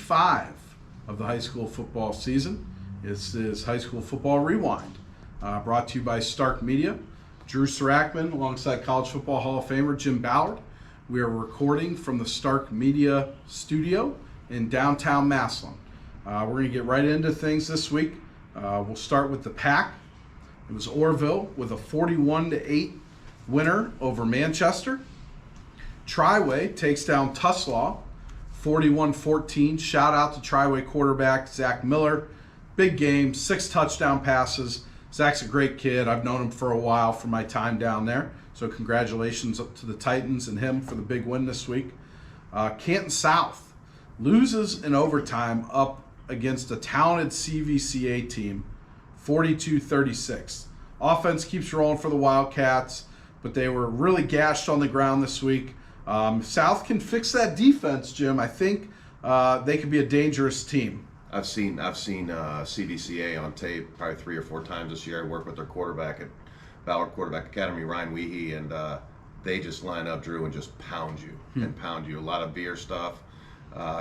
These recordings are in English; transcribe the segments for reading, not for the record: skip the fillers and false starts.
5 of the high school football season. This is High School Football Rewind, brought to you by Stark Media. Drew Sarachman alongside College Football Hall of Famer Jim Ballard. We are recording from the Stark Media studio in downtown Massillon. We're going to get right into things this week. We'll start with the pack. It was Orville with a 41-8 winner over Manchester. Triway takes down Tuslaw 41-14. Shout out to Triway quarterback Zach Miller. Big game, 6 touchdown passes. Zach's a great kid. I've known him for a while from my time down there. So congratulations to the Titans and him for the big win this week. Canton South loses in overtime up against a talented CVCA team, 42-36. Offense keeps rolling for the Wildcats, but they were really gashed on the ground this week. South can fix that defense, Jim. I think they could be a dangerous team. I've seen CVCA on tape probably 3 or 4 times this year. I work with their quarterback at Ballard Quarterback Academy, Ryan Weehee, and they just line up, Drew, and just pound you and pound you. A lot of veer stuff.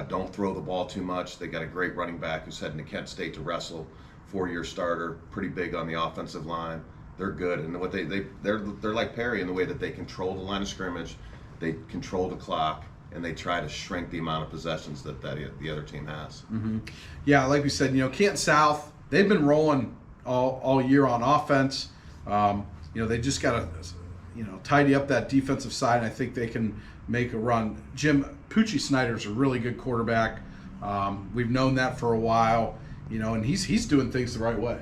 Don't throw the ball too much. They got a great running back who's heading to Kent State to wrestle. 4-year starter, pretty big on the offensive line. They're good, and what they're like Perry in the way that they control the line of scrimmage, they control the clock, and they try to shrink the amount of possessions that the other team has. Mm-hmm. Yeah, like we said, Canton South, they've been rolling all year on offense. They just got to, tidy up that defensive side, and I think they can make a run. Jim, Poochie Snyder's a really good quarterback. We've known that for a while, and he's doing things the right way.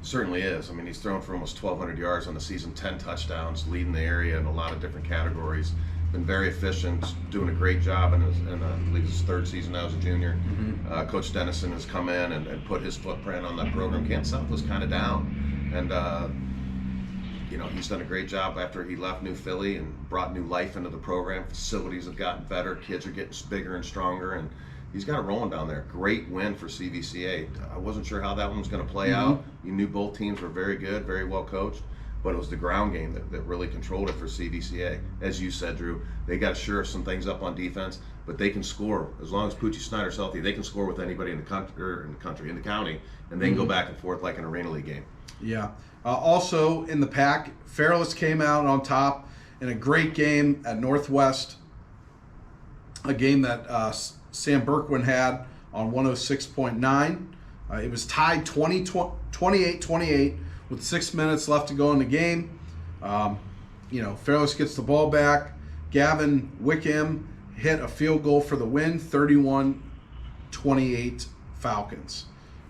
Certainly is. I mean, he's thrown for almost 1,200 yards on the season, 10 touchdowns, leading the area in a lot of different categories. Been very efficient, doing a great job in I believe his 3rd season now as a junior. Mm-hmm. Coach Dennison has come in and put his footprint on that program. Canton South was kind of down, and he's done a great job after he left New Philly and brought new life into the program. Facilities have gotten better, kids are getting bigger and stronger, and he's got it rolling down there. Great win for CVCA. I wasn't sure how that one was going to play out. You knew both teams were very good, very well coached. But it was the ground game that really controlled it for CVCA. As you said, Drew, they got to shore some things up on defense, but they can score. As long as Poochie Snyder's healthy, they can score with anybody in the county, and they can go back and forth like an Arena League game. Yeah. Also in the pack, Fairless came out on top in a great game at Northwest, a game that Sam Berkwin had on 106.9. It was tied 28-28. With 6 minutes left to go in the game. Fairless gets the ball back. Gavin Wickham hit a field goal for the win, 31-28 Falcons.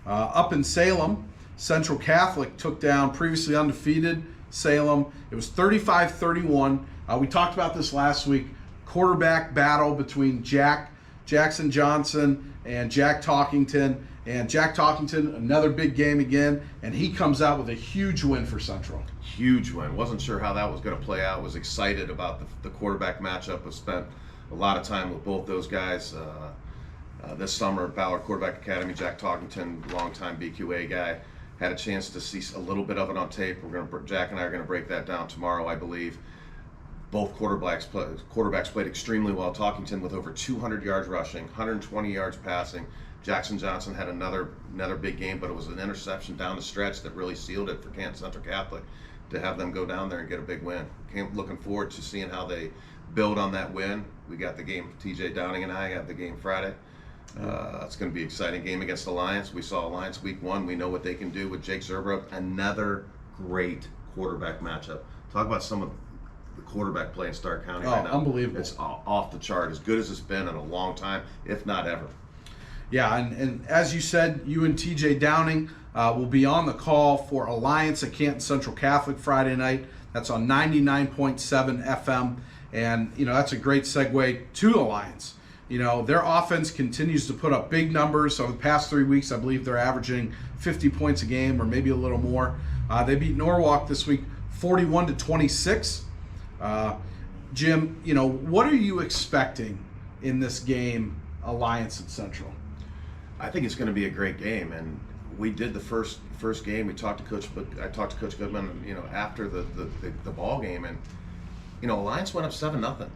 Up in Salem, Central Catholic took down previously undefeated Salem. It was 35-31. We talked about this last week. Quarterback battle between Jackson Johnson and Jack Talkington. And Jack Talkington, another big game again, and he comes out with a huge win for Central. Huge win. Wasn't sure how that was going to play out. Was excited about the quarterback matchup. Have spent a lot of time with both those guys this summer at Ballard Quarterback Academy. Jack Talkington, longtime BQA guy, had a chance to see a little bit of it on tape. Jack and I are going to break that down tomorrow, I believe. Both quarterbacks played extremely well. Talkington with over 200 yards rushing, 120 yards passing. Jackson Johnson had another big game, but it was an interception down the stretch that really sealed it for Canton Central Catholic to have them go down there and get a big win. Looking forward to seeing how they build on that win. We got the game, TJ Downing and I have the game Friday. It's going to be an exciting game against Alliance. We saw Alliance week 1. We know what they can do with Jake Zerbrug. Another great quarterback matchup. Talk about some of the quarterback play in Stark County right now. Unbelievable. It's off the chart, as good as it's been in a long time, if not ever. Yeah, and as you said, you and TJ Downing will be on the call for Alliance at Canton Central Catholic Friday night. That's on 99.7 FM, and that's a great segue to Alliance. Their offense continues to put up big numbers. Over the past 3 weeks, I believe they're averaging 50 points a game or maybe a little more. They beat Norwalk this week 41-26. Jim, what are you expecting in this game, Alliance at Central? I think it's going to be a great game, and we did the first game. I talked to Coach Goodman, after the ball game, and Alliance went up 7-0.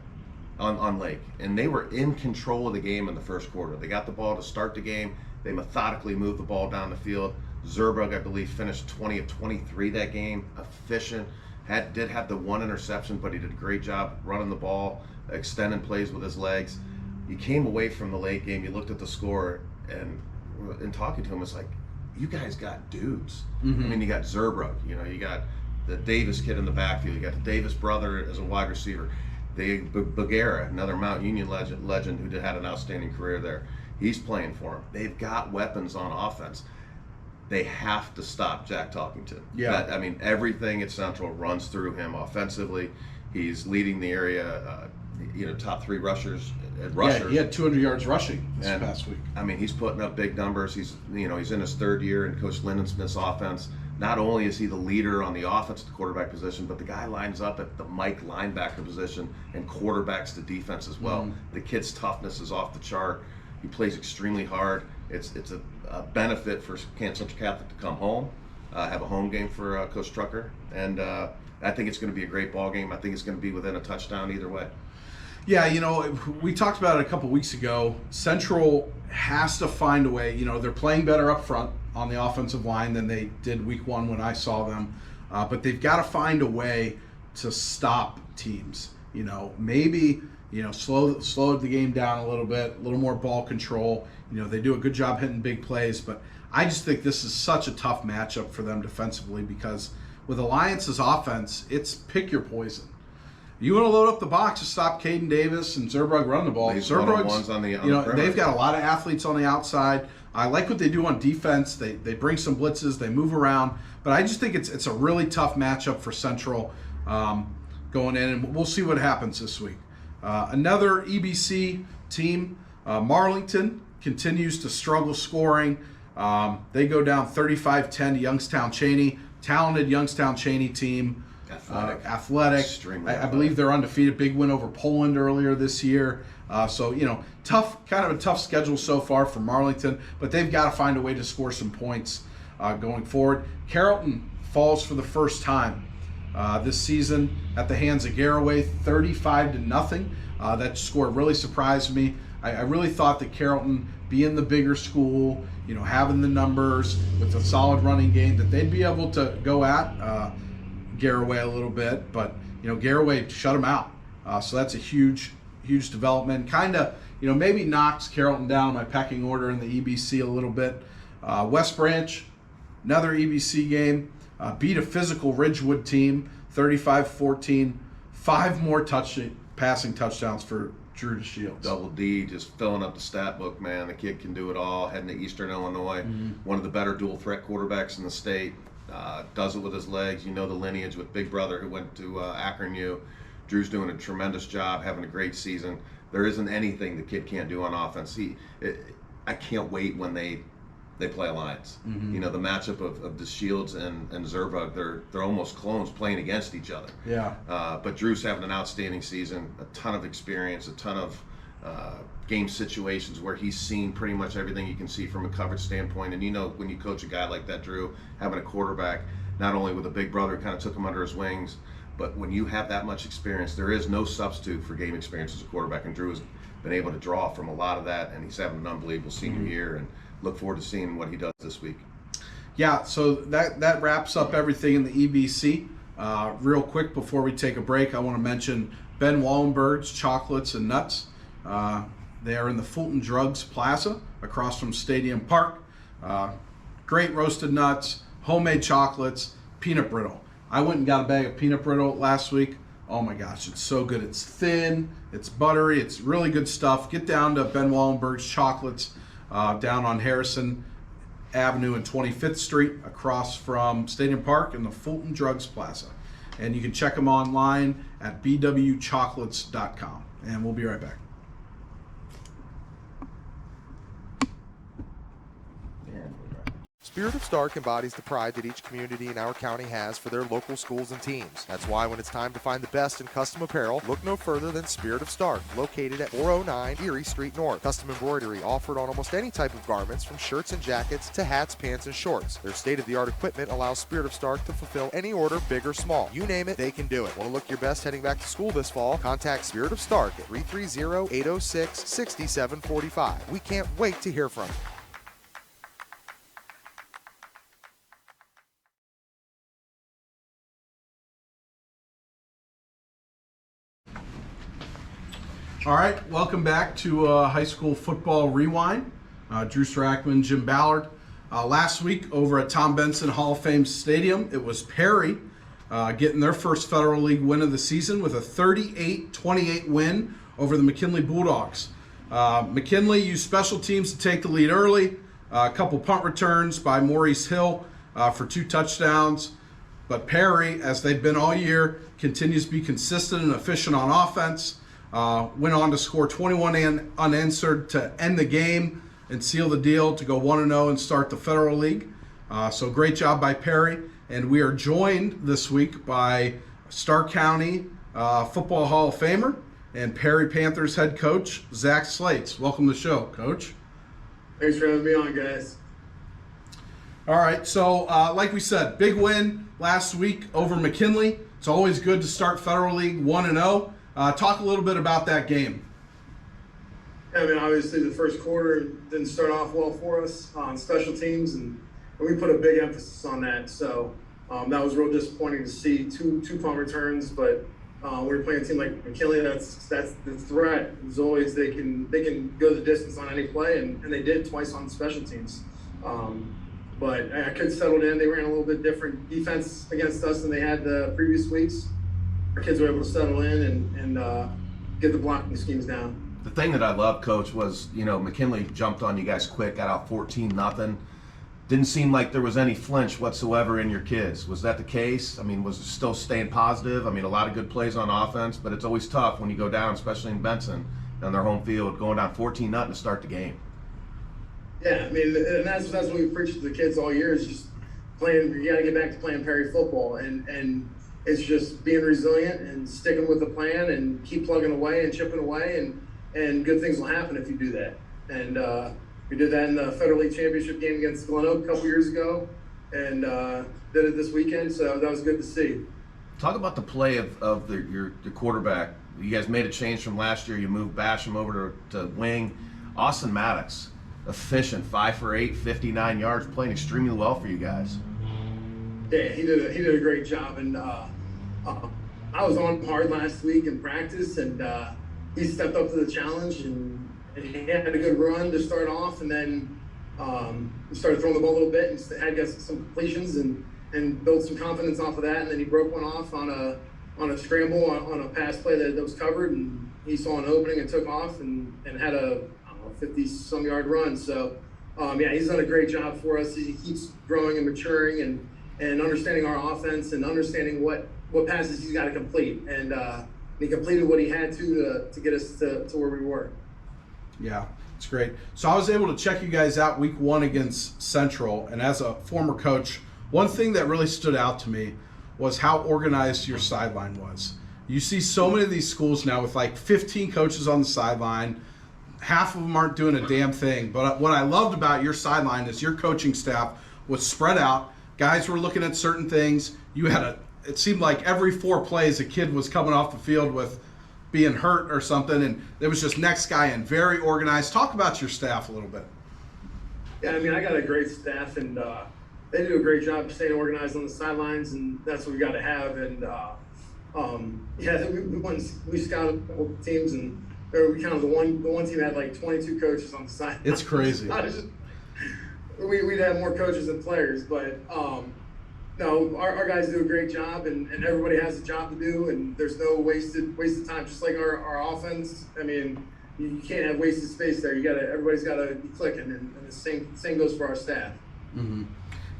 on Lake, and they were in control of the game in the first quarter. They got the ball to start the game. They methodically moved the ball down the field. Zerbrug, I believe, finished 20 of 23 that game. Efficient. Did have the one interception, but he did a great job running the ball, extending plays with his legs. You came away from the Lake game, you looked at the score, and in talking to him, it's like, you guys got dudes. Mm-hmm. I mean, you got Zerbrug, you got the Davis kid in the backfield, you got the Davis brother as a wide receiver. Bagheera, another Mount Union legend who had an outstanding career there. He's playing for him. They've got weapons on offense. They have to stop Jack Talkington. Yeah. Everything at Central runs through him offensively. He's leading the area, top 3 rushers. Yeah, he had 200 yards rushing this past week. He's putting up big numbers. He's in his 3rd year in Coach Lyndon Smith's offense. Not only is he the leader on the offense at the quarterback position, but the guy lines up at the Mike linebacker position and quarterbacks the defense as well. Mm-hmm. The kid's toughness is off the chart. He plays extremely hard. It's a benefit for Central Catholic to come home, have a home game for Coach Trucker, and I think it's going to be a great ball game. I think it's going to be within a touchdown either way. Yeah, we talked about it a couple weeks ago. Central has to find a way. They're playing better up front on the offensive line than they did week 1 when I saw them, but they've got to find a way to stop teams. Maybe slow the game down a little more ball control. They do a good job hitting big plays, but I just think this is such a tough matchup for them defensively because with Alliance's offense, it's pick your poison. You want to load up the box to stop Caden Davis and Zerbrug run the ball. Zerbrug's on the they've got a lot of athletes on the outside. I like what they do on defense. They bring some blitzes. They move around. But I just think it's a really tough matchup for Central going in, and we'll see what happens this week. Another EBC team, Marlington, continues to struggle scoring. They go down 35-10 to Youngstown Cheney. Talented Youngstown Cheney team. Athletic. I believe they're undefeated. Big win over Poland earlier this year. Tough, kind of a tough schedule so far for Marlington, but they've got to find a way to score some points going forward. Carrollton falls for the first time this season at the hands of Garraway, 35-0. That score really surprised me. I really thought that Carrollton, being the bigger school, having the numbers with a solid running game, that they'd be able to go at Garraway a little bit, but Garraway shut them out. So that's a huge development. Kind of maybe knocks Carrollton down my pecking order in the EBC a little bit. West Branch, another EBC game, beat a physical Ridgewood team 35-14. 5 more passing touchdowns for Drew DeShields. Double D, just filling up the stat book, man. The kid can do it all. Heading to Eastern Illinois, one of the better dual threat quarterbacks in the state. Does it with his legs. The lineage with Big Brother who went to Akron U. Drew's doing a tremendous job, having a great season. There isn't anything the kid can't do on offense. I can't wait when they play Alliance. The matchup of DeShields and Zerbrug, they're almost clones playing against each other. Yeah. But Drew's having an outstanding season, a ton of experience, a ton of game situations where he's seen pretty much everything you can see from a coverage standpoint. And when you coach a guy like that, Drew, having a quarterback, not only with a big brother who kind of took him under his wings, but when you have that much experience, there is no substitute for game experience as a quarterback. And Drew has been able to draw from a lot of that, and he's having an unbelievable senior year, and look forward to seeing what he does this week. Yeah, so that wraps up everything in the EBC. Real quick before we take a break, I want to mention Ben Wallenberg's Chocolates and Nuts. They are in the Fulton Drugs Plaza across from Stadium Park. Great roasted nuts, homemade chocolates, peanut brittle. I went and got a bag of peanut brittle last week. Oh my gosh, it's so good. It's thin, it's buttery, it's really good stuff. Get down to Ben Wallenberg's Chocolates down on Harrison Avenue and 25th Street across from Stadium Park in the Fulton Drugs Plaza. And you can check them online at bwchocolates.com. And we'll be right back. Spirit of Stark embodies the pride that each community in our county has for their local schools and teams. That's why when it's time to find the best in custom apparel, look no further than Spirit of Stark, located at 409 Erie Street North. Custom embroidery offered on almost any type of garments, from shirts and jackets to hats, pants, and shorts. Their state-of-the-art equipment allows Spirit of Stark to fulfill any order, big or small. You name it, they can do it. Want to look your best heading back to school this fall? Contact Spirit of Stark at 330-806-6745. We can't wait to hear from you. All right, welcome back to High School Football Rewind. Drew Sarachman, Jim Ballard. Last week over at Tom Benson Hall of Fame Stadium, it was Perry getting their first Federal League win of the season with a 38-28 win over the McKinley Bulldogs. McKinley used special teams to take the lead early. A couple punt returns by Maurice Hill for 2 touchdowns. But Perry, as they've been all year, continues to be consistent and efficient on offense. Went on to score 21 unanswered to end the game and seal the deal to go 1-0 and start the Federal League. So great job by Perry. And we are joined this week by Stark County Football Hall of Famer and Perry Panthers head coach, Zach Slates. Welcome to the show, Coach. Thanks for having me on, guys. All right, so like we said, big win last week over McKinley. It's always good to start Federal League 1-0. Talk a little bit about that game. Yeah, I mean, obviously the first quarter didn't start off well for us on special teams, and we put a big emphasis on that. So that was real disappointing to see two punt returns. But we were playing a team like McKinley. That's the threat. As always, they can go the distance on any play, and they did twice on special teams. But I kids settled in. They ran a little bit different defense against us than they had the previous weeks. Our kids were able to settle in and get the blocking schemes down. The thing that I loved, Coach, was, McKinley jumped on you guys quick, got out 14-0. Didn't seem like there was any flinch whatsoever in your kids. Was that the case? I mean, was it still staying positive? I mean, a lot of good plays on offense, but it's always tough when you go down, especially in Benson, on their home field, going down 14-0 to start the game. Yeah, I mean, and that's what we preach to the kids all year, is just playing. You got to get back to playing Perry football, and it's just being resilient and sticking with the plan and keep plugging away and chipping away, and good things will happen if you do that. And we did that in the Federal League Championship game against GlenOak a couple years ago, and did it this weekend, so that was good to see. Talk about the play of your quarterback. You guys made a change from last year. You moved Basham over to wing. Austin Maddox, efficient, 5 for 8, 59 yards, playing extremely well for you guys. Yeah, he did a great job, and I was on hard last week in practice, and he stepped up to the challenge, and he had a good run to start off, and then he started throwing the ball a little bit and had got some completions and built some confidence off of that, and then he broke one off on a scramble on a pass play that was covered, and he saw an opening and took off and had a 50-some yard run. So yeah, he's done a great job for us. He keeps growing and maturing and understanding our offense and understanding what passes he's got to complete, and he completed what he had to get us to where we were. Yeah, it's great. So I was able to check you guys out week 1 against Central, and as a former coach, one thing that really stood out to me was how organized your sideline was. You see so many of these schools now with like 15 coaches on the sideline. Half of them aren't doing a damn thing. But what I loved about your sideline is your coaching staff was spread out. Guys were looking at certain things. You had it seemed like every 4 plays a kid was coming off the field with being hurt or something, and it was just next guy in, very organized. Talk about your staff a little bit. Yeah, I mean, I got a great staff, and they do a great job staying organized on the sidelines, and that's what we got to have. And yeah, we scouted a couple teams, and we counted the one team had like 22 coaches on the sidelines. It's crazy. We'd have more coaches than players, but no, our guys do a great job, and everybody has a job to do, and there's no wasted time. Just like our offense, I mean, you can't have wasted space there. Everybody's got to be clicking, and the same goes for our staff. Mm-hmm.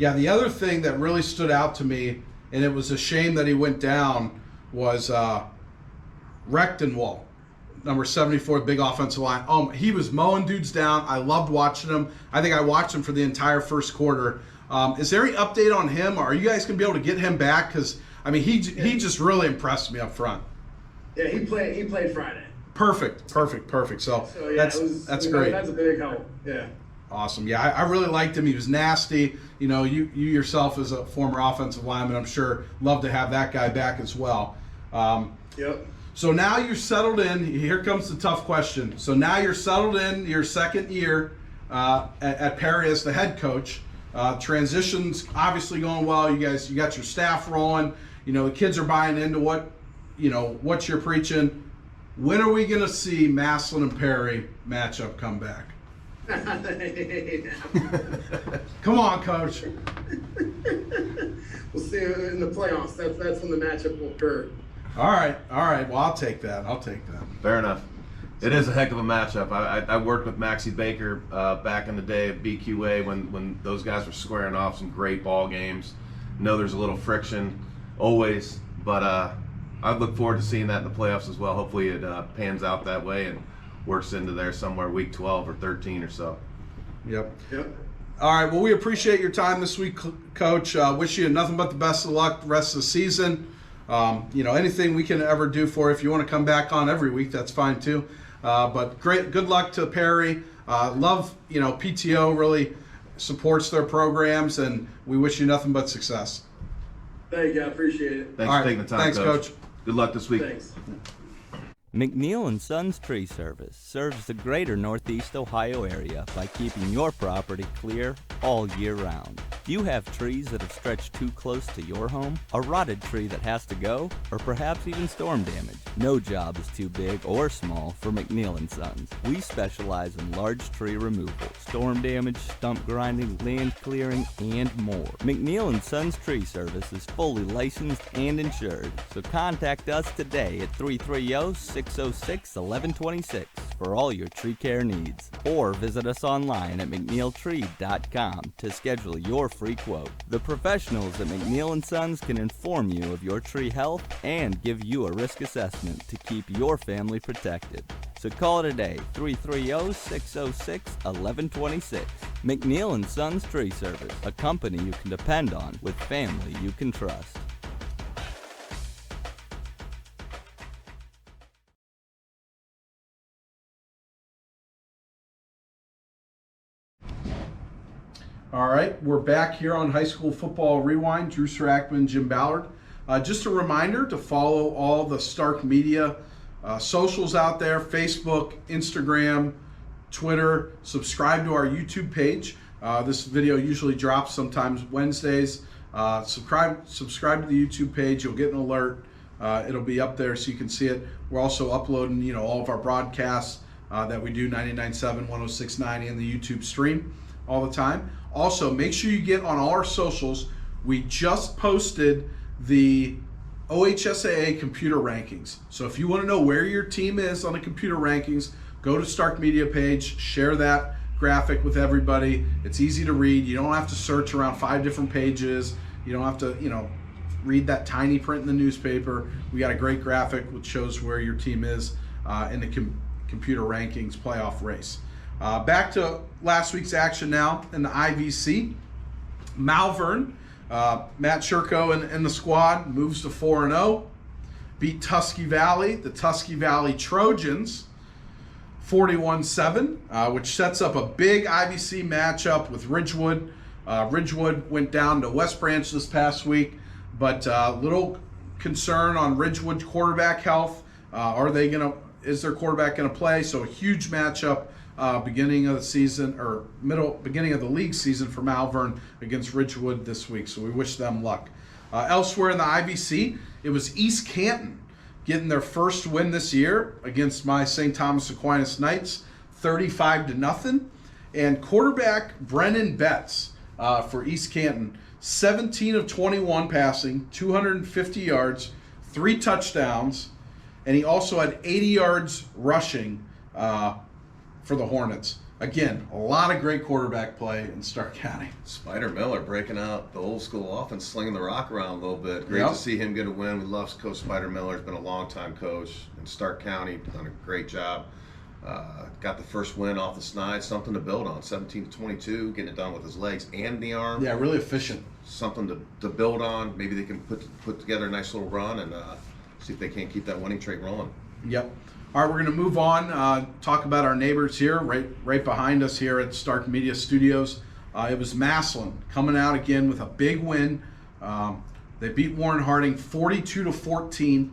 Yeah, the other thing that really stood out to me, and it was a shame that he went down, was Rechtenwald, number 74, big offensive line. He was mowing dudes down. I loved watching him. I think I watched him for the entire first quarter. Is there any update on him? Are you guys going to be able to get him back? Because, I mean, he just really impressed me up front. Yeah, he played Friday. Perfect. So yeah, that's great. That's a big help. Yeah. Awesome. Yeah, I really liked him. He was nasty. You know, you yourself as a former offensive lineman, I'm sure, love to have that guy back as well. Yep. So now you're settled in. Here comes the tough question. So now you're settled in your second year at Perry as the head coach. Transition's obviously going well. You got your staff rolling. You know, the kids are buying into what you're preaching. When are we going to see Massillon and Perry matchup come back? Come on, Coach. We'll see in the playoffs. That's when the matchup will occur. All right. Well, I'll take that. Fair enough. It is a heck of a matchup. I worked with Maxie Baker back in the day at BQA when those guys were squaring off some great ball games. Know there's a little friction always, but I look forward to seeing that in the playoffs as well. Hopefully it pans out that way and works into there somewhere week 12 or 13 or so. Yep. All right. Well, we appreciate your time this week, Coach. Wish you nothing but the best of luck the rest of the season. Anything we can ever do for you. If you want to come back on every week, that's fine too. But good luck to Perry. Love, PTO really supports their programs, and we wish you nothing but success. Thank you. I appreciate it. Thanks for taking the time, Thanks, Coach. Good luck this week. Thanks. McNeil & Sons Tree Service serves the greater Northeast Ohio area by keeping your property clear all year round. Do you have trees that have stretched too close to your home? A rotted tree that has to go? Or perhaps even storm damage? No job is too big or small for McNeil & Sons. We specialize in large tree removal, storm damage, stump grinding, land clearing, and more. McNeil & Sons Tree Service is fully licensed and insured, so contact us today at 330-606-1126 for all your tree care needs. Or visit us online at mcneiltree.com to schedule your free quote. The professionals at McNeil & Sons can inform you of your tree health and give you a risk assessment to keep your family protected. So call today, 330-606-1126. McNeil & Sons Tree Service, a company you can depend on with family you can trust. All right, we're back here on High School Football Rewind. Drew Sarachman, Jim Ballard. Just a reminder to follow all the Stark Media socials out there, Facebook, Instagram, Twitter. Subscribe to our YouTube page. This video usually drops sometimes Wednesdays. Subscribe to the YouTube page. You'll get an alert. It'll be up there so you can see it. We're also uploading, all of our broadcasts that we do, 99.7, 106.9, and the YouTube stream all the time. Also, make sure you get on all our socials. We just posted the OHSAA computer rankings. So if you want to know where your team is on the computer rankings, go to Stark Media page, share that graphic with everybody. It's easy to read. You don't have to search around 5 different pages. You don't have to, read that tiny print in the newspaper. We got a great graphic which shows where your team is in the computer rankings playoff race. Back to last week's action now in the IVC. Malvern, Matt Shurko and the squad moves to 4-0. Beat Tusky Valley, the Tusky Valley Trojans, 41-7, which sets up a big IVC matchup with Ridgewood. Ridgewood went down to West Branch this past week, but little concern on Ridgewood's quarterback health. Is their quarterback gonna play? So a huge matchup. Beginning of the season or beginning of the league season for Malvern against Ridgewood this week. So we wish them luck. Elsewhere in the IVC, it was East Canton getting their first win this year against my St. Thomas Aquinas Knights, 35-0. And quarterback Brennan Betts for East Canton, 17 of 21 passing, 250 yards, 3 touchdowns, and he also had 80 yards rushing for the Hornets. Again, a lot of great quarterback play in Stark County. Spider Miller breaking out the old school offense, slinging the rock around a little bit. Great to see him get a win. We love Coach Spider Miller. He's been a long-time coach in Stark County, done a great job. Got the first win off the snide, something to build on. 17-22, getting it done with his legs and the arm. Yeah, really efficient. Something to build on. Maybe they can put together a nice little run and see if they can't keep that winning streak rolling. Yep. All right, we're going to move on, talk about our neighbors here, right behind us here at Stark Media Studios. It was Massillon coming out again with a big win. They beat Warren Harding 42-14.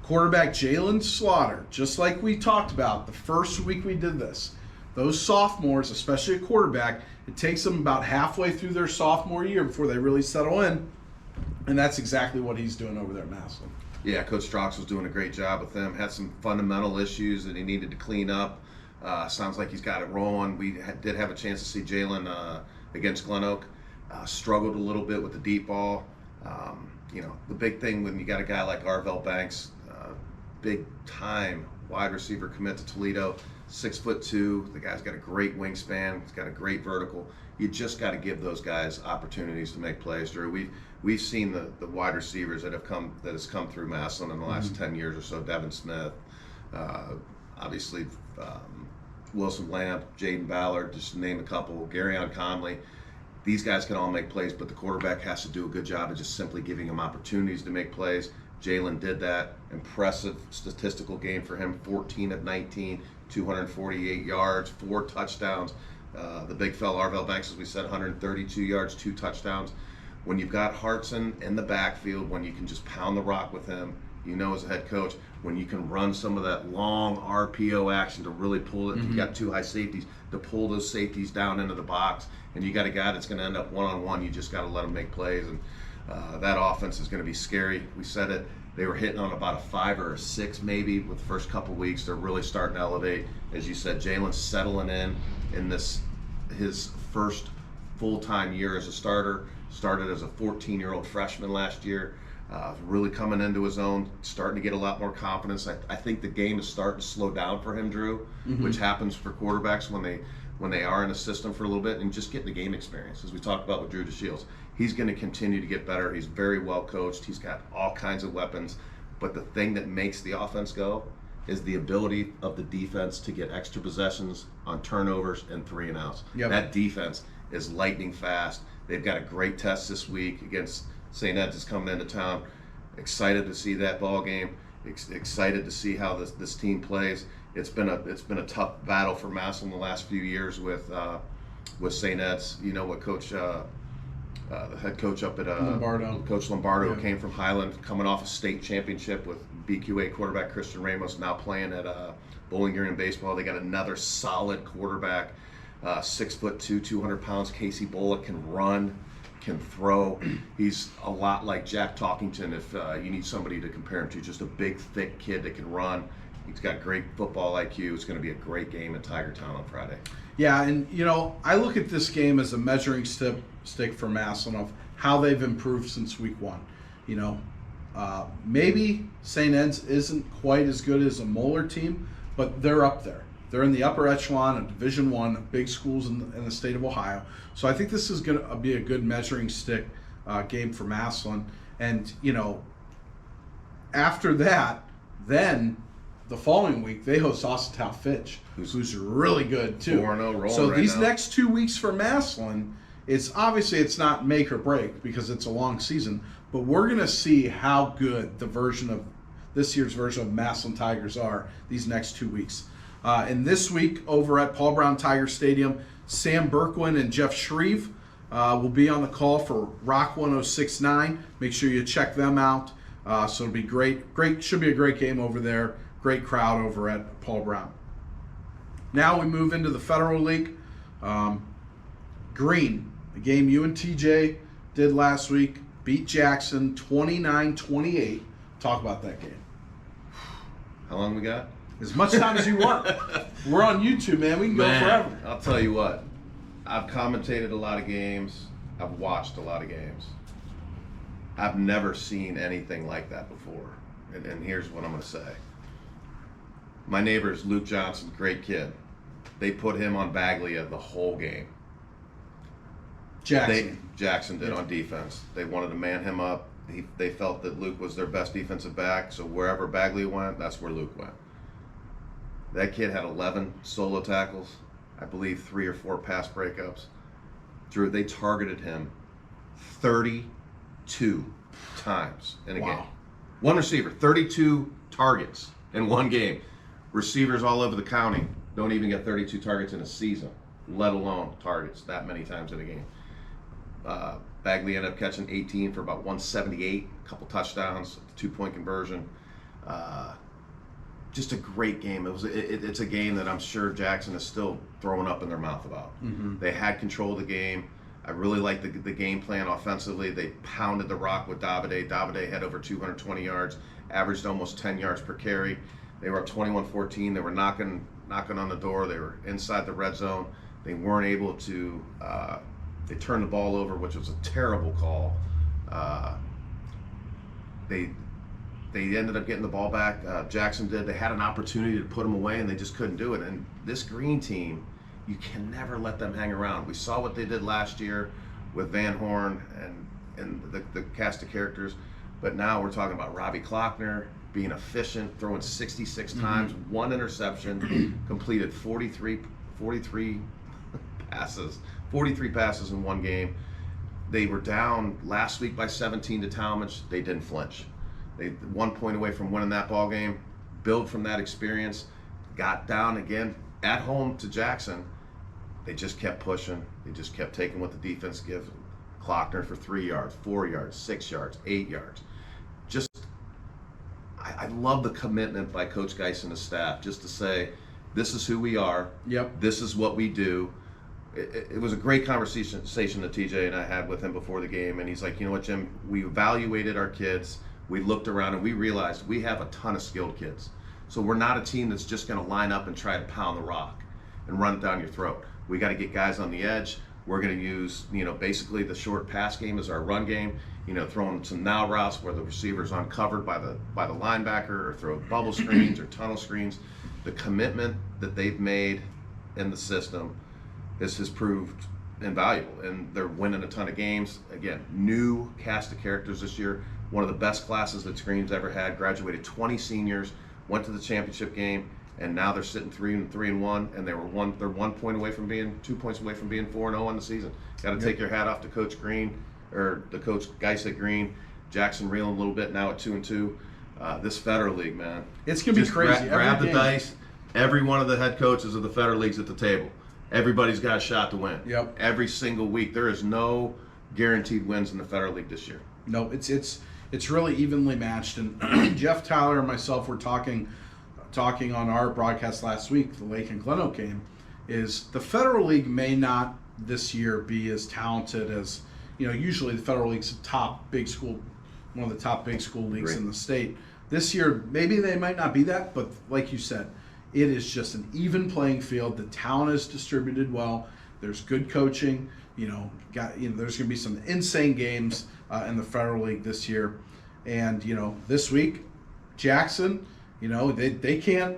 Quarterback Jalen Slaughter, just like we talked about the first week we did this, those sophomores, especially a quarterback, it takes them about halfway through their sophomore year before they really settle in, and that's exactly what he's doing over there at Massillon. Yeah, Coach Strauch was doing a great job with them. Had some fundamental issues that he needed to clean up. Sounds like he's got it rolling. We did have a chance to see Jalen against GlenOak. Struggled a little bit with the deep ball. The big thing when you got a guy like Arvell Banks, big time wide receiver commit to Toledo, 6'2". The guy's got a great wingspan. He's got a great vertical. You just got to give those guys opportunities to make plays. Drew, we've seen the wide receivers that has come through Massillon in the last 10 years or so. Devin Smith, obviously Wilson Lamp, Jaden Ballard, just to name a couple. Garyon Conley. These guys can all make plays, but the quarterback has to do a good job of just simply giving them opportunities to make plays. Jalen did that. Impressive statistical game for him. 14 of 19, 248 yards, 4 touchdowns. The big fella, Arvell Banks, as we said, 132 yards, 2 touchdowns. When you've got Hartson in the backfield, when you can just pound the rock with him, as a head coach, when you can run some of that long RPO action to really pull it, you got 2 high safeties, to pull those safeties down into the box, and you got a guy that's going to end up one-on-one, you just got to let him make plays, and that offense is going to be scary. We said it, they were hitting on about a 5 or a 6 maybe with the first couple weeks. They're really starting to elevate. As you said, Jalen's settling in his first full-time year as a starter. Started as a 14-year-old freshman last year. Really coming into his own, starting to get a lot more confidence. I think the game is starting to slow down for him, Drew, which happens for quarterbacks when they are in a system for a little bit, and just getting the game experience, as we talked about with Drew DeShields. He's going to continue to get better. He's very well coached. He's got all kinds of weapons. But the thing that makes the offense go is the ability of the defense to get extra possessions on turnovers and 3 and outs. Yep. That defense is lightning fast. They've got a great test this week against St. Ed's is coming into town. Excited to see that ball game. Excited to see how this team plays. It's been a tough battle for Massillon the last few years with St. Ed's. You know what Coach the head coach up at Lombardo. Coach Lombardo came from Highland, coming off a state championship with BQA quarterback Christian Ramos, now playing at Bowling Green baseball. They got another solid quarterback, 6'2", 200 pounds. Casey Bullock can run, can throw. He's a lot like Jack Talkington if you need somebody to compare him to. Just a big, thick kid that can run. He's got great football IQ. It's going to be a great game in Tigertown on Friday. Yeah, and I look at this game as a measuring stick for Massillon of how they've improved since week 1. Maybe St. Ed's isn't quite as good as a Moeller team, but they're up there. They're in the upper echelon of Division I, big schools in the state of Ohio. So I think this is going to be a good measuring stick game for Massillon. And, after that, then the following week, they host Austintown Fitch, who's really good too. 4-0 rolling so right these now. next 2 weeks for Massillon, it's not make or break because it's a long season, but we're going to see how good this year's version of Massillon Tigers are these next 2 weeks. And this week over at Paul Brown Tiger Stadium, Sam Berkwin and Jeff Shreve will be on the call for Rock 106.9. Make sure you check them out. So it'll be great. Should be a great game over there. Great crowd over at Paul Brown. Now we move into the Federal League. Green, the game you and TJ did last week, beat Jackson 29-28. Talk about that game. How long we got? As much time as you want. We're on YouTube, man. We can go forever. I'll tell you what. I've commentated a lot of games. I've watched a lot of games. I've never seen anything like that before. And here's what I'm going to say. My neighbor's Luke Johnson, great kid. They put him on Baglia the whole game. Jackson did on defense. They wanted to man him up. They felt that Luke was their best defensive back, so wherever Baglia went, that's where Luke went. That kid had 11 solo tackles, I believe 3 or 4 pass breakups. Drew, they targeted him 32 times in a Wow. game. One receiver, 32 targets in one game. Receivers all over the county don't even get 32 targets in a season, let alone targets that many times in a game. Bagley ended up catching 18 for about 178, a couple touchdowns, 2-point conversion. Just a great game. It's a game that I'm sure Jackson is still throwing up in their mouth about. Mm-hmm. They had control of the game. I really liked the game plan offensively. They pounded the rock with Davide. Davide had over 220 yards, averaged almost 10 yards per carry. They were up 21-14. They were knocking on the door. They were inside the red zone. They weren't able to. They turned the ball over, which was a terrible call. They ended up getting the ball back. Jackson did. They had an opportunity to put them away, and they just couldn't do it. And this Green team, you can never let them hang around. We saw what they did last year with Van Horn and the cast of characters. But now we're talking about Robbie Klockner being efficient, throwing 66 times, 1 interception, completed 43 passes in one game. They were down last week by 17 to Talmadge. They didn't flinch. They 1 point away from winning that ball game. Build from that experience. Got down again at home to Jackson. They just kept pushing. They just kept taking what the defense gives them. Klockner for 3 yards, 4 yards, 6 yards, 8 yards. Just, I love the commitment by Coach Geis and his staff just to say, this is who we are. Yep. This is what we do. It was a great conversation that TJ and I had with him before the game, and he's like, you know what, Jim, we evaluated our kids, we looked around, and we realized we have a ton of skilled kids. So we're not a team that's just going to line up and try to pound the rock and run it down your throat. We got to get guys on the edge. We're going to use, basically the short pass game as our run game, throwing some now routes where the receiver's uncovered by the linebacker, or throw bubble screens or tunnel screens. The commitment that they've made in the system has proved invaluable, and they're winning a ton of games. Again, new cast of characters this year. One of the best classes that Screen's ever had. Graduated 20 seniors, went to the championship game, and now they're sitting 3-1, and they're 1 point away from being 2 points away from being 4-0 on the season. Got to take your hat off to Coach Green, or the Coach Geis at Green. Jackson reeling a little bit now at 2-2. This Federal League, man, It's gonna be crazy. Grab the game. dice. Every one of the head coaches of the Federal League's at the table. Everybody's got a shot to win. Yep. Every single week. There is no guaranteed wins in the Federal League this year. No, it's really evenly matched. And Jeff Tyler and myself were talking on our broadcast last week, the Lake and GlenOak game, is the Federal League may not this year be as talented as, usually the Federal League's one of the top big school leagues Great. in the state. This year, maybe they might not be that, but like you said, it is just an even playing field. The talent is distributed well. There's good coaching. There's going to be some insane games in the Federal League this year. And, this week, Jackson, they can't,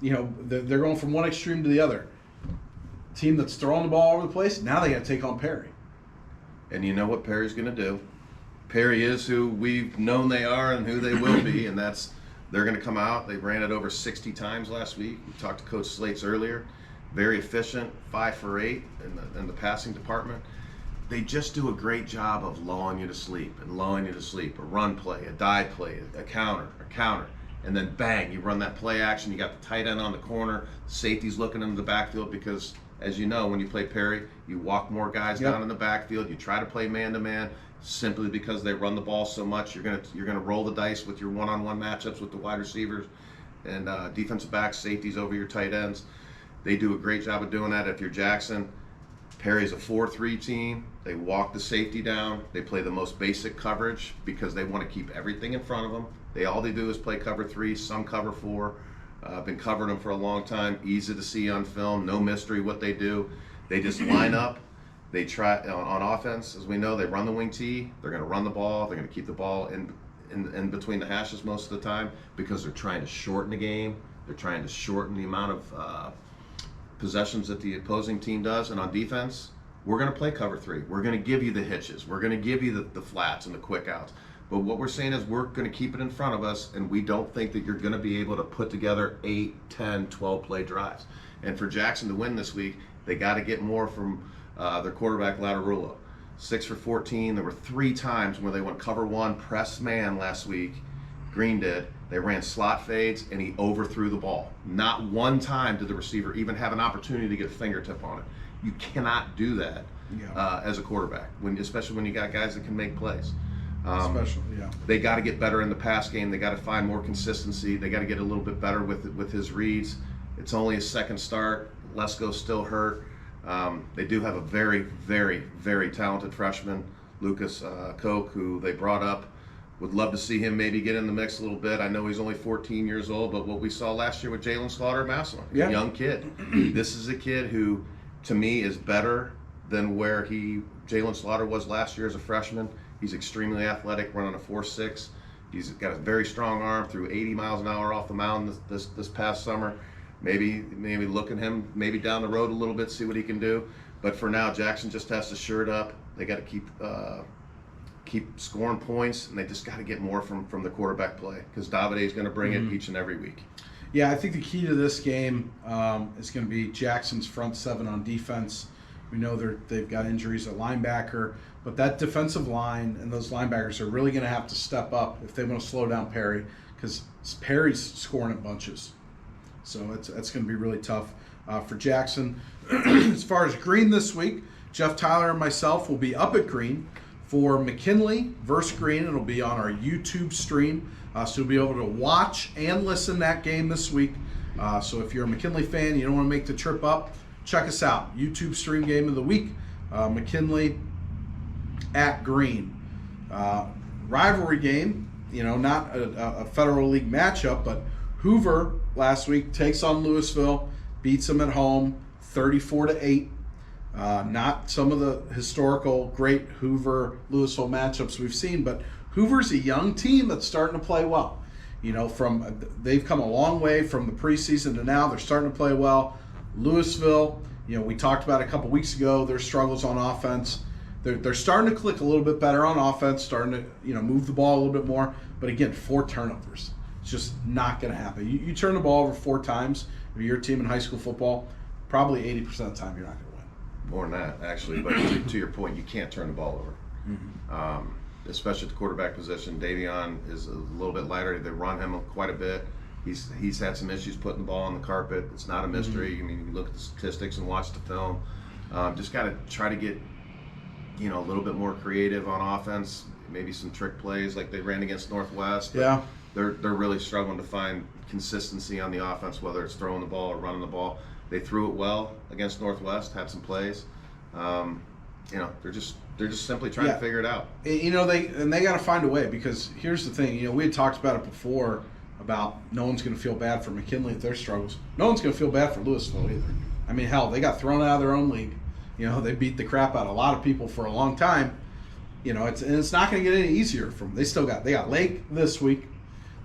they're going from one extreme to the other. Team that's throwing the ball all over the place, now they got to take on Perry. And you know what Perry's going to do? Perry is who we've known they are and who they will be, and they're going to come out. They ran it over 60 times last week. We talked to Coach Slates earlier. Very efficient, 5 for 8 in the passing department. They just do a great job of lulling you to sleep. A run play, a dive play, a counter, and then bang, you run that play action. You got the tight end on the corner. Safety's looking into the backfield because, as you know, when you play Perry, you walk more guys down in the backfield. You try to play man-to-man. Simply because they run the ball so much, you're gonna roll the dice with your one-on-one matchups with the wide receivers and defensive backs, safeties over your tight ends. They do a great job of doing that. If you're Jackson, Perry's a 4-3 team. They walk the safety down. They play the most basic coverage because they want to keep everything in front of them. All they do is play cover 3, some cover 4. I've been covering them for a long time. Easy to see on film. No mystery what they do. They just line up. They try on offense, as we know, they run the wing tee. They're going to run the ball. They're going to keep the ball in between the hashes most of the time because they're trying to shorten the game. They're trying to shorten the amount of possessions that the opposing team does. And on defense, we're going to play cover 3. We're going to give you the hitches. We're going to give you the flats and the quick outs. But what we're saying is we're going to keep it in front of us, and we don't think that you're going to be able to put together 8, 10, 12 play drives. And for Jackson to win this week, they got to get more from their quarterback, Laterulo. 6 for 14. There were 3 times where they went cover 1, press man last week. Green did. They ran slot fades, and he overthrew the ball. Not one time did the receiver even have an opportunity to get a fingertip on it. You cannot do that as a quarterback, especially when you got guys that can make plays. They got to get better in the pass game. They got to find more consistency. They got to get a little bit better with his reads. It's only his second start. Lesko's still hurt. They do have a very, very, very talented freshman, Lucas Koch, who they brought up. Would love to see him maybe get in the mix a little bit. I know he's only 14 years old, but what we saw last year with Jalen Slaughter at Massillon, a young kid. This is a kid who, to me, is better than where Jalen Slaughter was last year as a freshman. He's extremely athletic, running a 4.6. He's got a very strong arm, threw 80 miles an hour off the mound this past summer. Maybe look at him maybe down the road a little bit, see what he can do. But for now, Jackson just has to shirt up. They got to keep scoring points, and they just got to get more from the quarterback play, because Davide is going to bring it each and every week. Yeah, I think the key to this game is going to be Jackson's front 7 on defense. We know they've got injuries at linebacker, but that defensive line and those linebackers are really going to have to step up if they want to slow down Perry, because Perry's scoring in bunches. So that's going to be really tough for Jackson. As far as Green this week, Jeff Tyler and myself will be up at Green for McKinley versus Green. It'll be on our YouTube stream, so you'll be able to watch and listen to that game this week. So if you're a McKinley fan, you don't want to make the trip up, check us out. YouTube stream game of the week, McKinley at Green. Rivalry game, not a Federal League matchup, but Hoover last week takes on Louisville, beats them at home 34-8. Not some of the historical great Hoover-Louisville matchups we've seen, but Hoover's a young team that's starting to play well. They've come a long way from the preseason to now. They're starting to play well. Louisville, we talked about a couple weeks ago their struggles on offense. They're starting to click a little bit better on offense, starting to move the ball a little bit more. But again, 4 turnovers. It's just not going to happen. You turn the ball over 4 times if you're a team in high school football, probably 80% of the time you're not going to win. More than that, actually. But to your point, you can't turn the ball over. Especially at the quarterback position. Davion is a little bit lighter. They run him quite a bit. He's had some issues putting the ball on the carpet. It's not a mystery. You look at the statistics and watch the film. Just got to try to get a little bit more creative on offense. Maybe some trick plays like they ran against Northwest. Yeah. They're really struggling to find consistency on the offense, whether it's throwing the ball or running the ball. They threw it well against Northwest, had some plays. They're just simply trying to figure it out. They got to find a way, because here's the thing. We had talked about it before about no one's going to feel bad for McKinley at their struggles. No one's going to feel bad for Louisville either. Hell, they got thrown out of their own league. They beat the crap out of a lot of people for a long time. It's not going to get any easier from them. They got Lake this week.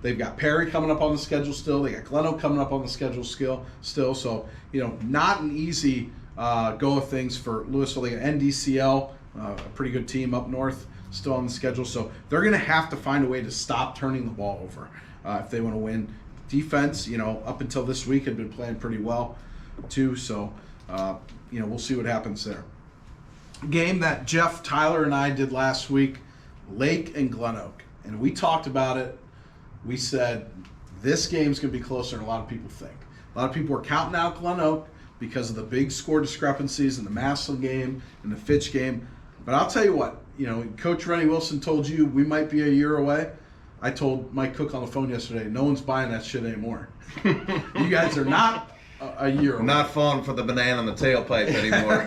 They've got Perry coming up on the schedule still. They got GlenOak coming up on the schedule still. So, not an easy go of things for Louisville. They got NDCL, a pretty good team up north, still on the schedule. So they're going to have to find a way to stop turning the ball over if they want to win. Defense, up until this week had been playing pretty well too. So, we'll see what happens there. Game that Jeff Tyler and I did last week, Lake and GlenOak. And we talked about it. We said this game's going to be closer than a lot of people think. A lot of people are counting out GlenOak because of the big score discrepancies in the Massillon game and the Fitch game. But I'll tell you what, Coach Rennie Wilson told you we might be a year away. I told Mike Cook on the phone yesterday, no one's buying that shit anymore. You guys are not a year away. Not falling for the banana in the tailpipe anymore.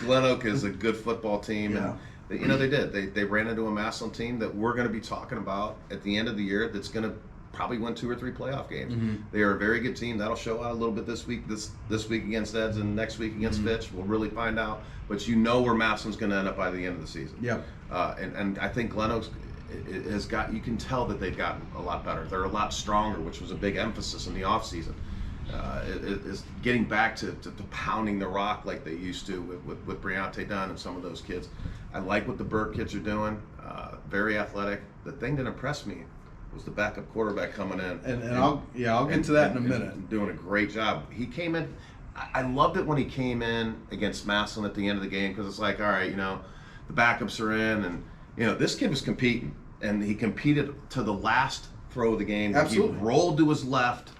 GlenOak is a good football team. Yeah. And they did. They ran into a Massillon team that we're going to be talking about at the end of the year that's going to probably win 2 or 3 playoff games. They are a very good team. That'll show out a little bit this week. This week against Eds and next week against Fitch. We'll really find out. But where Massillon's going to end up by the end of the season. Yep. And I think GlenOak has got. You can tell that they've gotten a lot better. They're a lot stronger, which was a big emphasis in the offseason. Is getting back to pounding the rock like they used to with Briante Dunn and some of those kids. I like what the Burt kids are doing. Very athletic. The thing that impressed me was the backup quarterback coming in. And I'll get to that in a minute. And doing a great job. He came in. I loved it when he came in against Massillon at the end of the game, because it's like, all right, the backups are in, and this kid was competing, and he competed to the last throw of the game. Absolutely. He rolled to his left.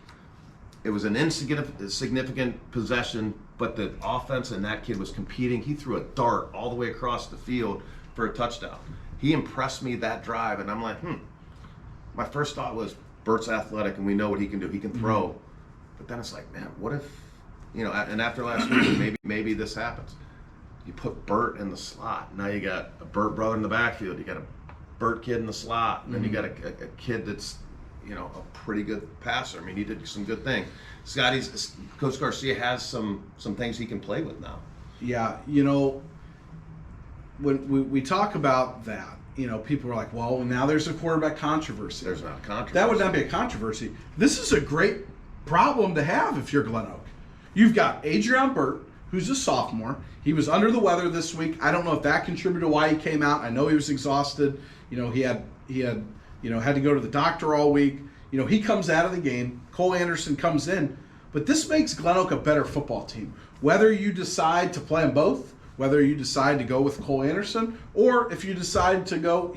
It was an insignificant possession, but the offense and that kid was competing. He threw a dart all the way across the field for a touchdown. He impressed me that drive, and I'm like, My first thought was, Burt's athletic, and we know what he can do. He can throw. Mm-hmm. But then it's like, man, what if, and after last week, maybe this happens. You put Burt in the slot. Now you got a Burt brother in the backfield. You got a Burt kid in the slot. And then you got a kid that's, a pretty good passer. I mean, he did some good things. Coach Garcia has some things he can play with now. Yeah, when we talk about that, people are like, well, now there's a quarterback controversy. There's not a controversy. That would not be a controversy. This is a great problem to have if you're GlenOak. You've got Adrian Burt, who's a sophomore. He was under the weather this week. I don't know if that contributed to why he came out. I know he was exhausted. He had to go to the doctor all week. He comes out of the game. Cole Anderson comes in. But this makes GlenOak a better football team. Whether you decide to play them both, whether you decide to go with Cole Anderson, or if you decide to go,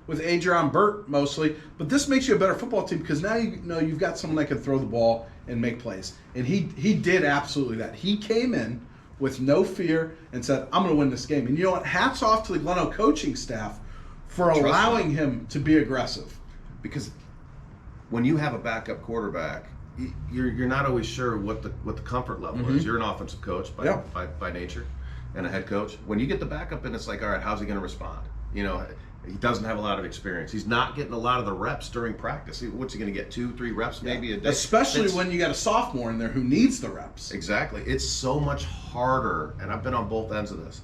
with Adrian Burt mostly. But this makes you a better football team, because now you've got someone that can throw the ball and make plays. And he did absolutely that. He came in with no fear and said, I'm going to win this game. And you know what? Hats off to the GlenOak coaching staff for allowing him to be aggressive. Because when you have a backup quarterback, you're not always sure what the comfort level is. You're an offensive coach by nature, and a head coach. When you get the backup in, it's like, all right, how's he going to respond? He doesn't have a lot of experience. He's not getting a lot of the reps during practice. What's he going to get, 2-3 reps maybe a day? Especially when you got a sophomore in there who needs the reps. Exactly. It's so much harder, and I've been on both ends of this.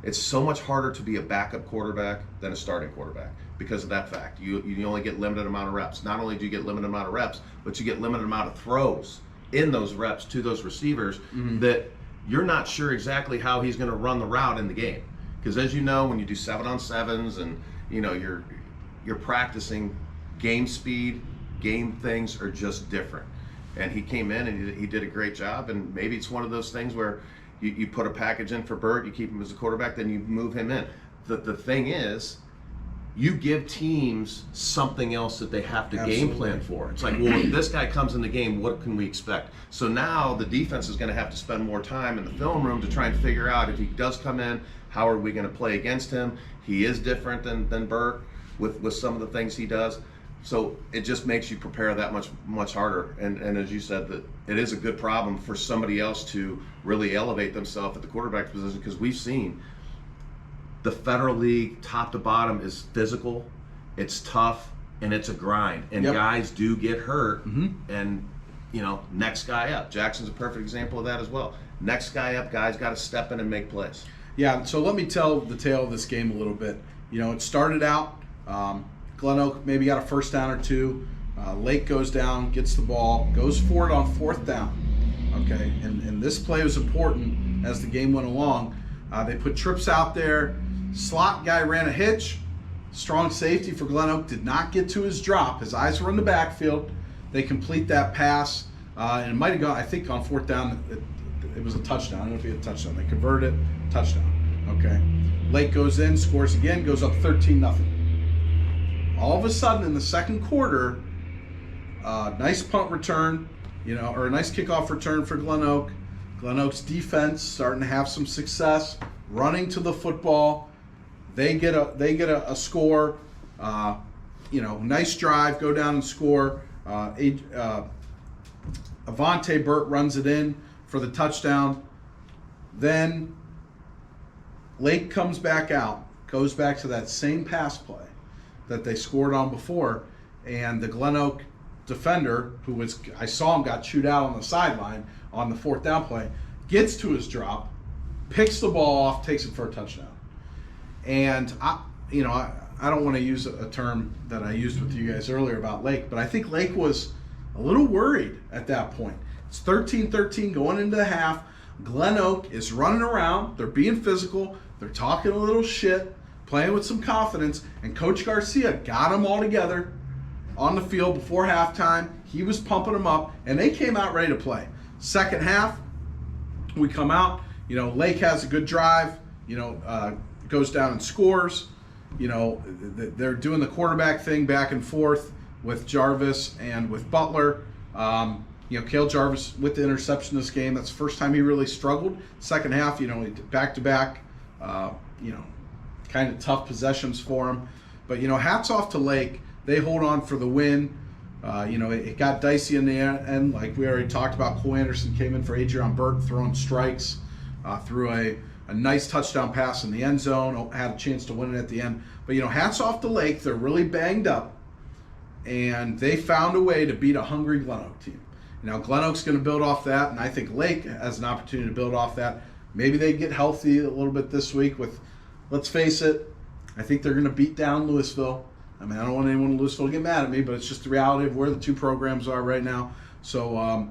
It's so much harder to be a backup quarterback than a starting quarterback because of that fact. You only get limited amount of reps. Not only do you get limited amount of reps, but you get limited amount of throws in those reps to those receivers that you're not sure exactly how he's going to run the route in the game. Because as you know, when you do 7-on-7s and you're practicing, game speed, game things are just different. And he came in and he did a great job. And maybe it's one of those things where you put a package in for Burt, you keep him as a quarterback, then you move him in. The thing is, you give teams something else that they have to game plan for. It's like, well, if this guy comes in the game, what can we expect? So now the defense is going to have to spend more time in the film room to try and figure out, if he does come in, how are we going to play against him? He is different than Burt with some of the things he does. So it just makes you prepare that much harder. And as you said, that it is a good problem for somebody else to really elevate themselves at the quarterback position, because we've seen the Federal League top to bottom is physical, it's tough, and it's a grind. And guys do get hurt. And next guy up. Jackson's a perfect example of that as well. Next guy up, guys got to step in and make plays. Yeah, so let me tell the tale of this game a little bit. It started out, GlenOak maybe got a first down or two. Lake goes down, gets the ball, goes for it on 4th down. Okay, and this play was important as the game went along. They put trips out there. Slot guy ran a hitch. Strong safety for GlenOak did not get to his drop. His eyes were in the backfield. They complete that pass, and it might have gone, I think on 4th down, it was a touchdown. I don't know if he had a touchdown. They converted it, touchdown. Okay. Lake goes in, scores again, goes up 13-0. All of a sudden in the second quarter, nice punt return, or a nice kickoff return for GlenOak. GlenOak's defense starting to have some success, running to the football. They get a score. Nice drive, go down and score. Avante Burt runs it in for the touchdown. Then Lake comes back out, goes back to that same pass play that they scored on before, and the GlenOak defender, I saw him got chewed out on the sideline on the 4th down play, gets to his drop, picks the ball off, takes it for a touchdown. And I don't want to use a term that I used with you guys earlier about Lake, but I think Lake was a little worried at that point. It's 13-13 going into the half. GlenOak is running around. They're being physical. They're talking a little shit, playing with some confidence. And Coach Garcia got them all together on the field before halftime. He was pumping them up, and they came out ready to play. Second half, we come out. Lake has a good drive. Goes down and scores. They're doing the quarterback thing back and forth with Jarvis and with Butler. Cale Jarvis with the interception this game. That's the first time he really struggled. Second half, back-to-back, kind of tough possessions for him. But, hats off to Lake. They hold on for the win. It got dicey in the end. Like we already talked about, Cole Anderson came in for Adrian Burt, throwing strikes, threw a nice touchdown pass in the end zone, had a chance to win it at the end. But, hats off to Lake. They're really banged up, and they found a way to beat a hungry GlenOak team. Now, GlenOak's going to build off that, and I think Lake has an opportunity to build off that. Maybe they get healthy a little bit this week with, let's face it, I think they're going to beat down Louisville. I mean, I don't want anyone in Louisville to get mad at me, but it's just the reality of where the two programs are right now. So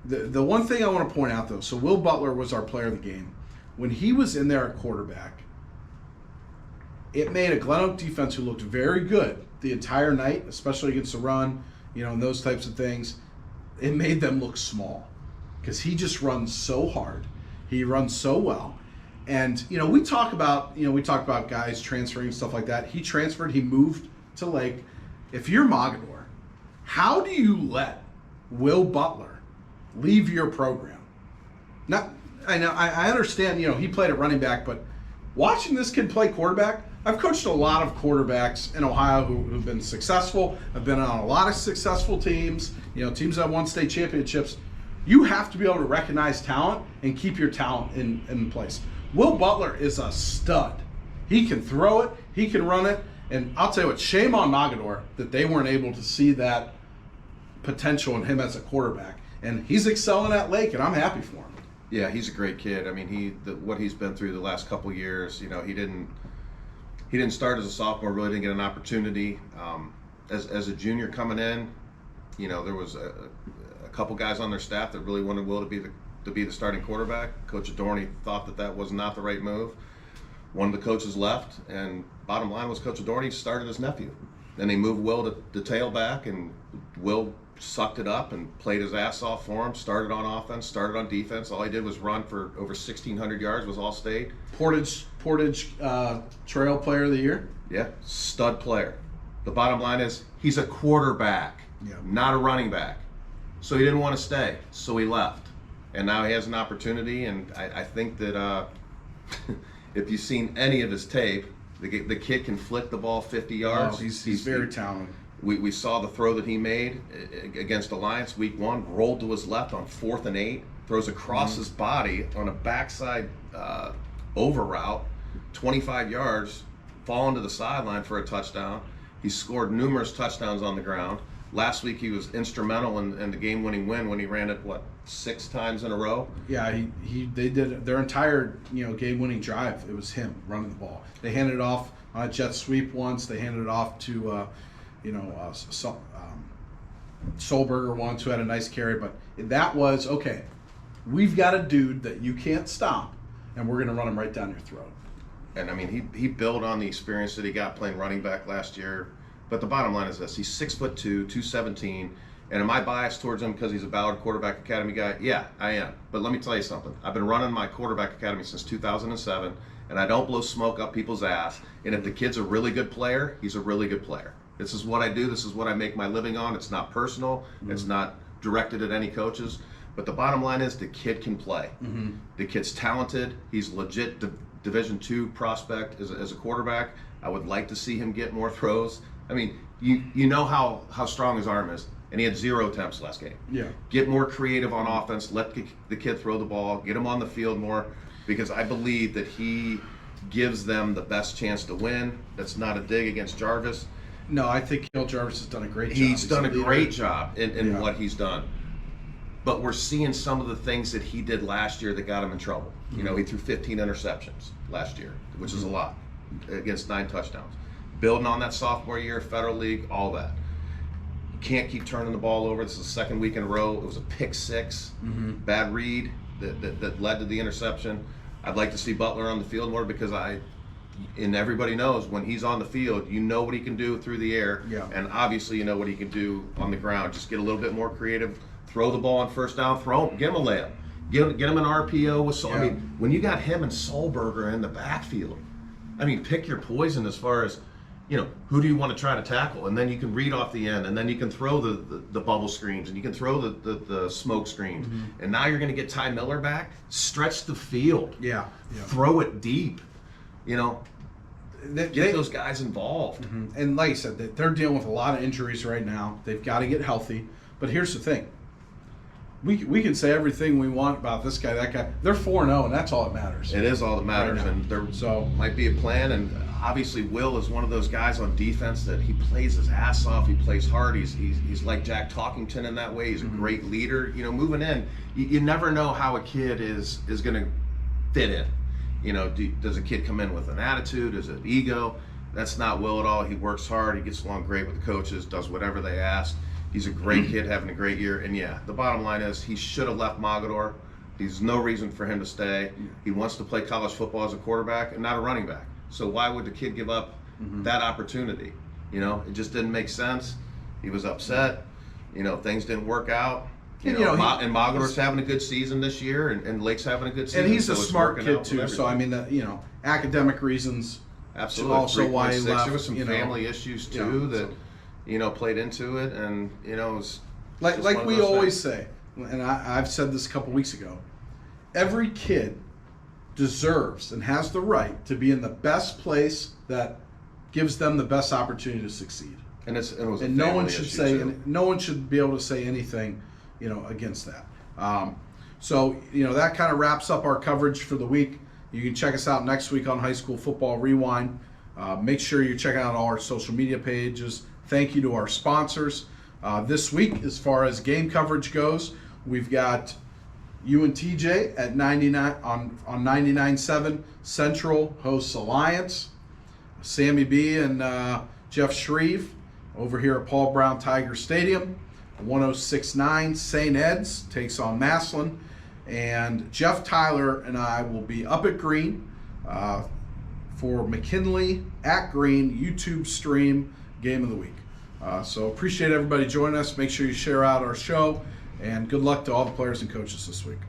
the one thing I want to point out, though, so Will Butler was our player of the game. When he was in there at quarterback, it made a GlenOak defense who looked very good the entire night, especially against the run, and those types of things. It made them look small because he just runs so hard. He runs so well. And, we talk about guys transferring and stuff like that. He transferred, he moved to Lake. If you're Mogador, how do you let Will Butler leave your program? I understand, he played at running back, but watching this kid play quarterback, I've coached a lot of quarterbacks in Ohio who've been successful. I've been on a lot of successful teams, teams that won state championships. You have to be able to recognize talent and keep your talent in place. Will Butler is a stud. He can throw it, he can run it, and I'll tell you what, shame on Mogador that they weren't able to see that potential in him as a quarterback. And he's excelling at Lake, and I'm happy for him. Yeah, he's a great kid. I mean, what he's been through the last couple of years, he didn't start as a sophomore, really didn't get an opportunity. As a junior coming in, there was a couple guys on their staff that really wanted Will to be the starting quarterback. Coach Adorney thought that was not the right move. One of the coaches left, and bottom line was Coach Adorney started his nephew. Then they moved Will to tailback, and Will sucked it up and played his ass off for him, started on offense, started on defense. All he did was run for over 1,600 yards, was All-State. Portage Trail Player of the Year. Yeah, stud player. The bottom line is he's a quarterback, not a running back. So he didn't want to stay, so he left. And now he has an opportunity, and I think that if you've seen any of his tape, the kid can flick the ball 50 yards. Oh, he's very talented. We saw the throw that he made against Alliance week 1, rolled to his left on 4th and 8, throws across his body on a backside over route, 25 yards, falling to the sideline for a touchdown. He scored numerous touchdowns on the ground. Last week he was instrumental in the game-winning win when he ran it, 6 times in a row? Yeah, they did their entire game-winning drive. It was him running the ball. They handed it off on a jet sweep once. They handed it off to Solberger once, who had a nice carry. But that was, okay, we've got a dude that you can't stop, and we're going to run him right down your throat. And, I mean, he built on the experience that he got playing running back last year. But the bottom line is this. He's 6'2", 217. And am I biased towards him because he's a Ballard Quarterback Academy guy? Yeah, I am. But let me tell you something. I've been running my quarterback academy since 2007, and I don't blow smoke up people's ass. And if the kid's a really good player, he's a really good player. This is what I do. This is what I make my living on. It's not personal. It's not directed at any coaches. But the bottom line is the kid can play. The kid's talented. He's legit Division II prospect as a quarterback. I would like to see him get more throws. I mean, you know how strong his arm is. And he had 0 attempts last game. Yeah. Get more creative on offense. Let the kid throw the ball. Get him on the field more, because I believe that he gives them the best chance to win. That's not a dig against Jarvis. No, I think Cale Jarvis has done a great job. He's done a great job in what he's done. But we're seeing some of the things that he did last year that got him in trouble. He threw 15 interceptions last year, which is a lot, against 9 touchdowns. Building on that sophomore year, Federal League, all that. Can't keep turning the ball over. This is the 2nd week in a row. It was a pick 6, bad read. that led to the interception. I'd like to see Butler on the field more because and everybody knows when he's on the field, you know what he can do through the air, Yeah. and obviously you know what he can do on the ground. Just get a little bit more creative, throw the ball on first down, get him a layup, get him an RPO with. I mean, when you got him and Solberger in the backfield, I mean, pick your poison as far as, you know, who do you want to try to tackle, and then you can read off the end, and then you can throw the bubble screens, and you can throw the smoke screens, and now you're going to get Ty Miller back. Stretch the field, throw it deep. You know, get those guys involved. And like I said, they're dealing with a lot of injuries right now. They've got to get healthy. But here's the thing. We can say everything we want about this guy, that guy. They're 4-0, and that's all that matters. It is all that matters. Right now. And there might be a plan. And obviously Will is one of those guys on defense that he plays his ass off. He plays hard. He's like Jack Talkington in that way. He's a great leader. You know, moving in, you never know how a kid is going to fit in. You know, does a kid come in with an attitude? Is it ego? That's not Will at all. He works hard. He gets along great with the coaches, does whatever they ask. He's a great kid, having a great year. And yeah, the bottom line is he should have left Mogador. There's no reason for him to stay. He wants to play college football as a quarterback and not a running back. So why would the kid give up that opportunity? You know, it just didn't make sense. He was upset. You know, things didn't work out. And Mogador's having a good season this year, and Lake's having a good season. And he's so a it's smart working kid out too. with So I mean, you know, academic reasons. absolutely. Also why he 3.6. left. There was some you know, family issues too that you know played into it, and you know it was like just one of we those always things. say, and I've said this a couple weeks ago. Every kid deserves and has the right to be in the best place that gives them the best opportunity to succeed. And it was a And no one family should issue, say, too. and no one should be able to say anything, you know, against that. So you know that kind of wraps up our coverage for the week. You can check us out next week on High School Football Rewind. Make sure you're checking out all our social media pages. Thank you to our sponsors. This week, as far as game coverage goes, we've got you and TJ at 99 on 99.7 Central hosts Alliance. Sammy B and Jeff Shreve over here at Paul Brown Tiger Stadium. 106.9 St. Ed's takes on Massillon, and Jeff Tyler and I will be up at Green for McKinley at Green YouTube stream game of the week. So appreciate everybody joining us. Make sure you share out our show, and good luck to all the players and coaches this week.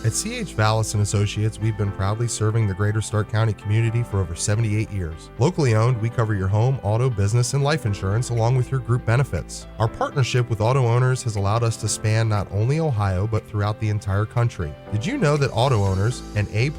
At C.H. Vallis & Associates, we've been proudly serving the greater Stark County community for over 78 years. Locally owned, we cover your home, auto, business, and life insurance along with your group benefits. Our partnership with auto owners has allowed us to span not only Ohio, but throughout the entire country. Did you know that Auto Owners, an A++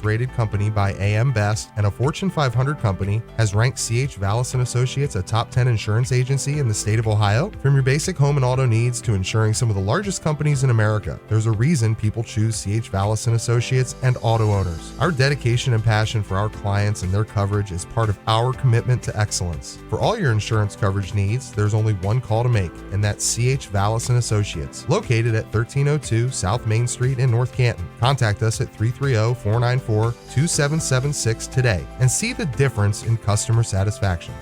rated company by AM Best and a Fortune 500 company, has ranked C.H. Vallis & Associates a top 10 insurance agency in the state of Ohio? From your basic home and auto needs to insuring some of the largest companies in America, there's a reason people choose C.H. Vallis & Associates and Auto Owners. Our dedication and passion for our clients and their coverage is part of our commitment to excellence. For all your insurance coverage needs, there's only one call to make, and that's C.H. Vallis & Associates, located at 1302 South Main Street in North Canton. Contact us at 330-494-2776 today and see the difference in customer satisfaction.